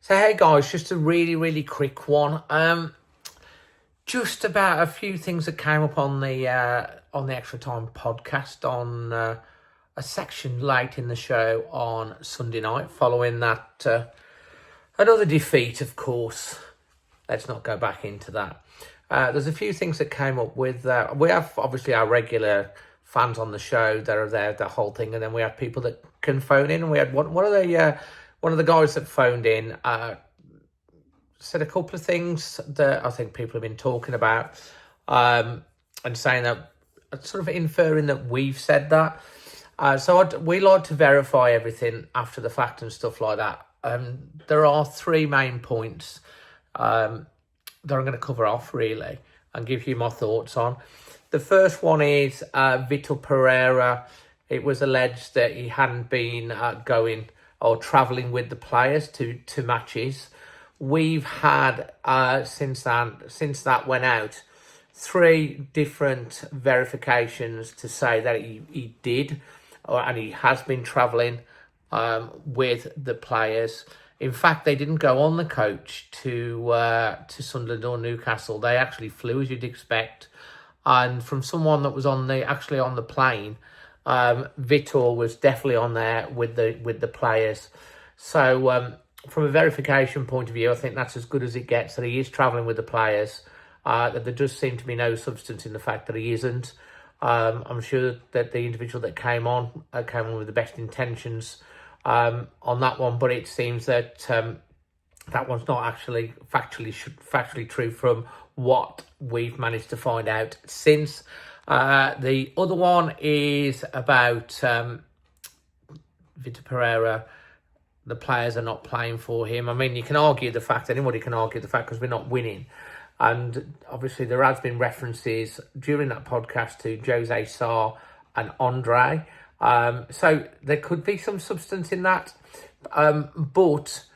So hey guys, just a really quick one. Just about a few things that came up on the Extra Time podcast on a section late in the show on Sunday night, following that another defeat. Of course, let's not go back into that. There's a few things that came up with. We have obviously our regular fans on the show that are there the whole thing, and then we have people that can phone in. And we had one of the guys that phoned in said a couple of things that I think people have been talking about, and saying that, sort of inferring that we've said that. We like to verify everything after the fact and stuff like that. There are three main points that I'm going to cover off really and give you my thoughts on. The first one is Vitor Pereira. It was alleged that he hadn't been going or travelling with the players to matches. We've had, since that went out, three different verifications to say that he did, and he has been travelling with the players. In fact, they didn't go on the coach to Sunderland or Newcastle. They actually flew, as you'd expect. And from someone that was on the plane, Vitor was definitely on there with the players. So from a verification point of view, I think that's as good as it gets, that he is travelling with the players. That there does seem to be no substance in the fact that he isn't. I'm sure that the individual that came on with the best intentions on that one, but it seems that that one's not actually factually true from what we've managed to find out since. The other one is about Vitor Pereira. The players are not playing for him. I mean, you can argue the fact, anybody can argue the fact, because we're not winning. And obviously there has been references during that podcast to Jose Sarr and Andre. So there could be some substance in that. But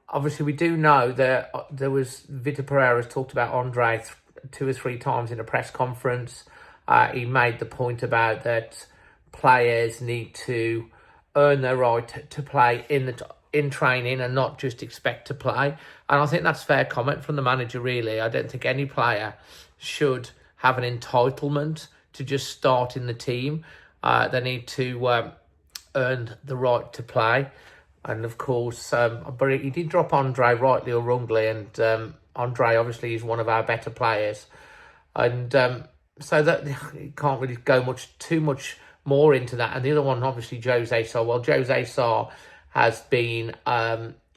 obviously we do know that there was, Vitor Pereira has talked about Andre two or three times in a press conference. He made the point about that players need to earn their right to play in training and not just expect to play. And I think that's a fair comment from the manager, really. I don't think any player should have an entitlement to just start in the team. They need to earn the right to play. And of course, but he did drop Andre, rightly or wrongly, and Andre obviously is one of our better players. And so that you can't really go too much more into that. And the other one, obviously, Jose Sarr. Well, Jose Sarr has been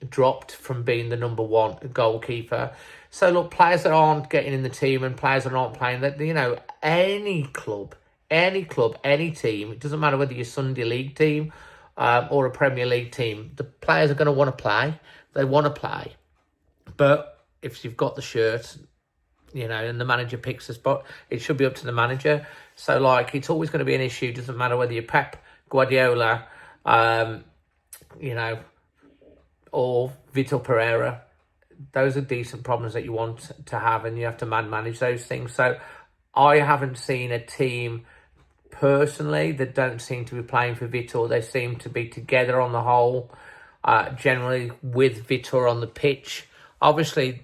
dropped from being the number one goalkeeper. So look, players that aren't getting in the team and players that aren't playing, that, you know, any club, any team, it doesn't matter whether you're a Sunday League team or a Premier League team, the players are going to want to play. They want to play. But if you've got the shirt, you know, and the manager picks a spot, it should be up to the manager. So, like, it's always going to be an issue. Doesn't matter whether you're Pep Guardiola, you know, or Vitor Pereira. Those are decent problems that you want to have, and you have to manage those things. So I haven't seen a team personally that don't seem to be playing for Vitor. They seem to be together on the whole, generally with Vitor on the pitch. Obviously,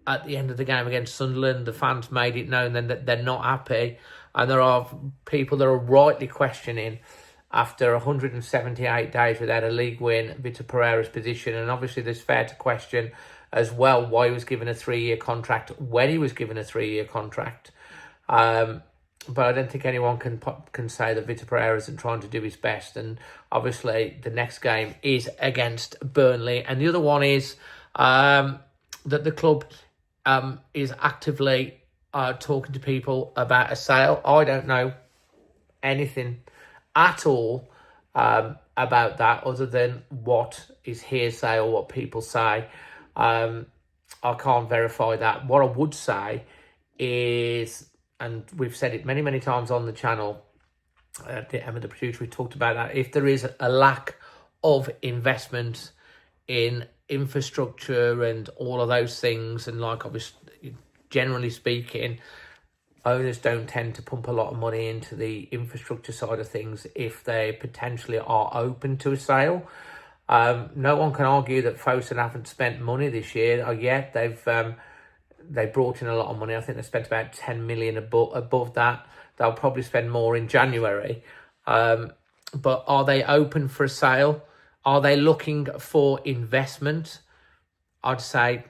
at the end of the game against Sunderland, the fans made it known then that they're not happy. And there are people that are rightly questioning, after 178 days without a league win, Vitor Pereira's position. And obviously there's fair to question as well why he was given a 3-year contract when he was given a 3-year contract. But I don't think anyone can say that Vitor Pereira isn't trying to do his best. And obviously the next game is against Burnley. And the other one is that the club is actively talking to people about a sale. I don't know anything at all about that, other than what is hearsay or what people say. I can't verify that. What I would say is, and we've said it many times on the channel, Emma the producer, we talked about that, if there is a lack of investment in infrastructure and all of those things, and like obviously, generally speaking, owners don't tend to pump a lot of money into the infrastructure side of things if they potentially are open to a sale. No one can argue that Fosun haven't spent money this year yet. They brought in a lot of money. I think they spent about 10 million above that. They'll probably spend more in January. But are they open for a sale? Are they looking for investment? I'd say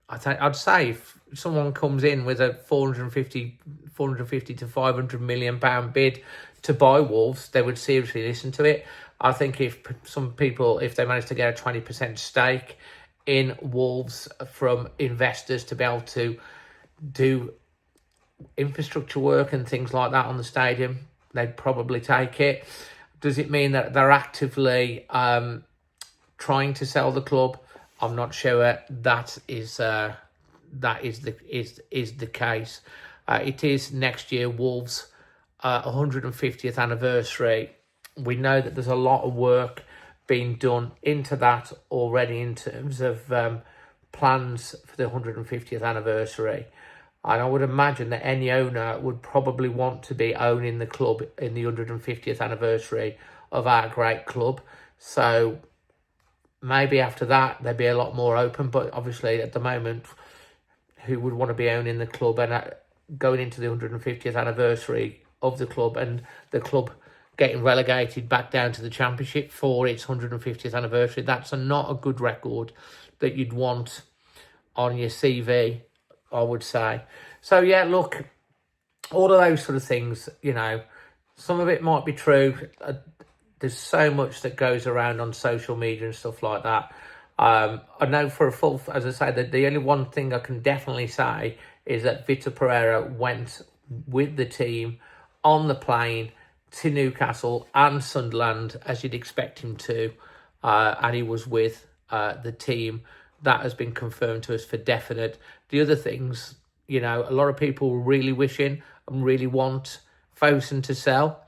if someone comes in with a 450 to 500 million pound bid to buy Wolves, they would seriously listen to it. I think if some people, if they manage to get a 20% stake in Wolves from investors to be able to do infrastructure work and things like that on the stadium, they'd probably take it. Does it mean that they're actively trying to sell the club? I'm not sure that is the case. It is next year Wolves' 150th anniversary. We know that there's a lot of work being done into that already in terms of plans for the 150th anniversary. And I would imagine that any owner would probably want to be owning the club in the 150th anniversary of our great club. So maybe after that, they'd be a lot more open. But obviously, at the moment, who would want to be owning the club and going into the 150th anniversary of the club and the club getting relegated back down to the Championship for its 150th anniversary? That's not a good record that you'd want on your CV, I would say. So, yeah, look, all of those sort of things, you know, some of it might be true. There's so much that goes around on social media and stuff like that. I know for a full, as I say, that the only one thing I can definitely say is that Vitor Pereira went with the team on the plane to Newcastle and Sunderland, as you'd expect him to, and he was with the team. That has been confirmed to us for definite. The other things, you know, a lot of people were really wishing and really want Fosun to sell,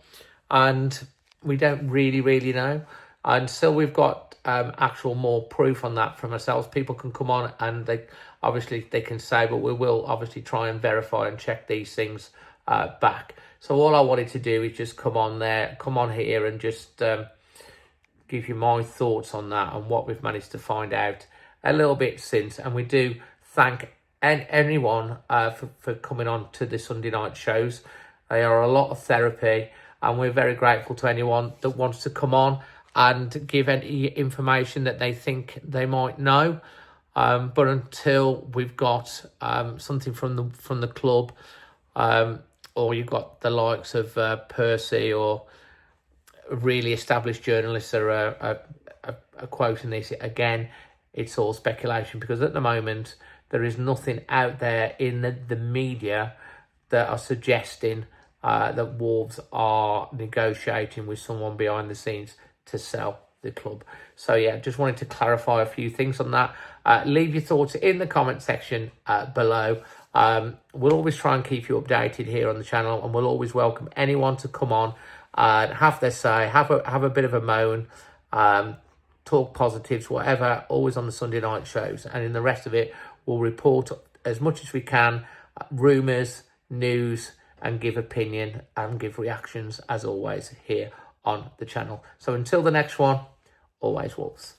and we don't really know. Until we've got actual more proof on that from ourselves, people can come on and they can say, but we will obviously try and verify and check these things back. So all I wanted to do is just come on here and just give you my thoughts on that and what we've managed to find out a little bit since. And we do thank anyone for coming on to the Sunday night shows. They are a lot of therapy, and we're very grateful to anyone that wants to come on and give any information that they think they might know. But until we've got something from the club, or you've got the likes of Percy or really established journalists that are quoting this, again, it's all speculation, because at the moment there is nothing out there in the media that are suggesting that Wolves are negotiating with someone behind the scenes to sell the club. So yeah, just wanted to clarify a few things on that. Leave your thoughts in the comment section below. We'll always try and keep you updated here on the channel, and we'll always welcome anyone to come on and have their say, have a bit of a moan, talk positives, whatever, always on the Sunday night shows. And in the rest of it, we'll report as much as we can, rumours, news, and give opinion and give reactions, as always, here on the channel. So until the next one, always Wolves.